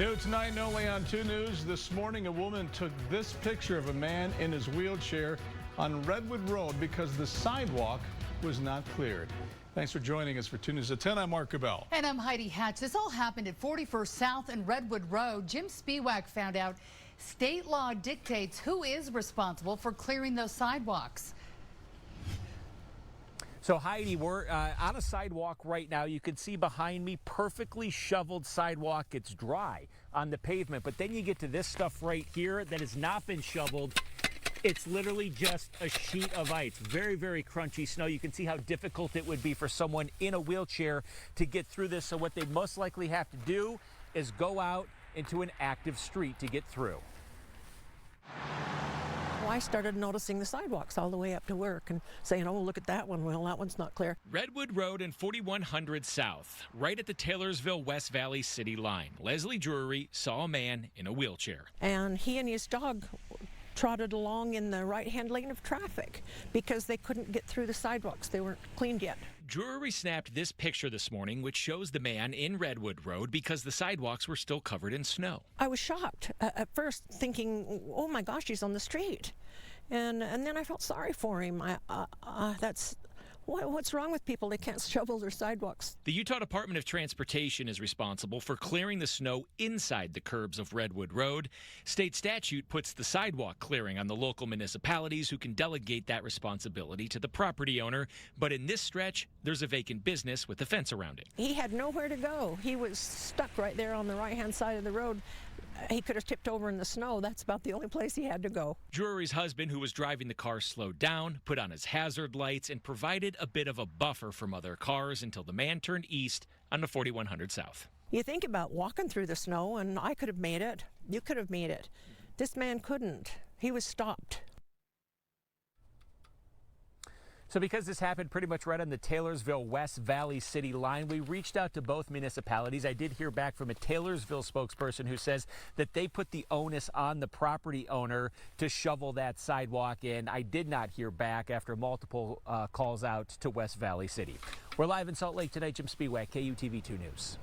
New tonight and only on 2 News. This morning, a woman took this picture of a man in his wheelchair on Redwood Road because the sidewalk was not cleared. Thanks for joining us for 2 News at 10. I'm Mark Cabell. And I'm Heidi Hatch. This all happened at 41st South and Redwood Road. Jim Spiewak found out state law dictates who is responsible for clearing those sidewalks. So Heidi, we're on a sidewalk right now. You can see behind me, perfectly shoveled sidewalk. It's dry on the pavement, but then you get to this stuff right here that has not been shoveled. It's literally just a sheet of ice. Very, very crunchy snow. You can see how difficult it would be for someone in a wheelchair to get through this. So what they most likely have to do is go out into an active street to get through. I started noticing the sidewalks all the way up to work and saying, oh, look at that one. Well, that one's not clear. Redwood Road and 4100 South, right at the Taylorsville West Valley city line. Leslie Drury saw a man in a wheelchair. And he and his dog trotted along in the right-hand lane of traffic because they couldn't get through the sidewalks. They weren't cleaned yet. Drury snapped this picture this morning, which shows the man in Redwood Road because the sidewalks were still covered in snow. I was shocked at first, thinking, oh my gosh, he's on the street. And then I felt sorry for him. What's wrong with people? They can't shovel their sidewalks. The Utah Department of Transportation is responsible for clearing the snow inside the curbs of Redwood Road. State statute puts the sidewalk clearing on the local municipalities, who can delegate that responsibility to the property owner. But in this stretch, there's a vacant business with a fence around it. He had nowhere to go. He was stuck right there on the right-hand side of the road. He could have tipped over in the snow. That's about the only place he had to go. Drury's husband, who was driving the car, slowed down, put on his hazard lights, and provided a bit of a buffer from other cars until the man turned east on the 4100 South. You think about walking through the snow, and I could have made it. You could have made it. This man couldn't. He was stopped. So because this happened pretty much right on the Taylorsville West Valley city line, we reached out to both municipalities. I did hear back from a Taylorsville spokesperson who says that they put the onus on the property owner to shovel that sidewalk in. I did not hear back after multiple calls out to West Valley City. We're live in Salt Lake tonight. Jim Spiewak, KUTV 2 News.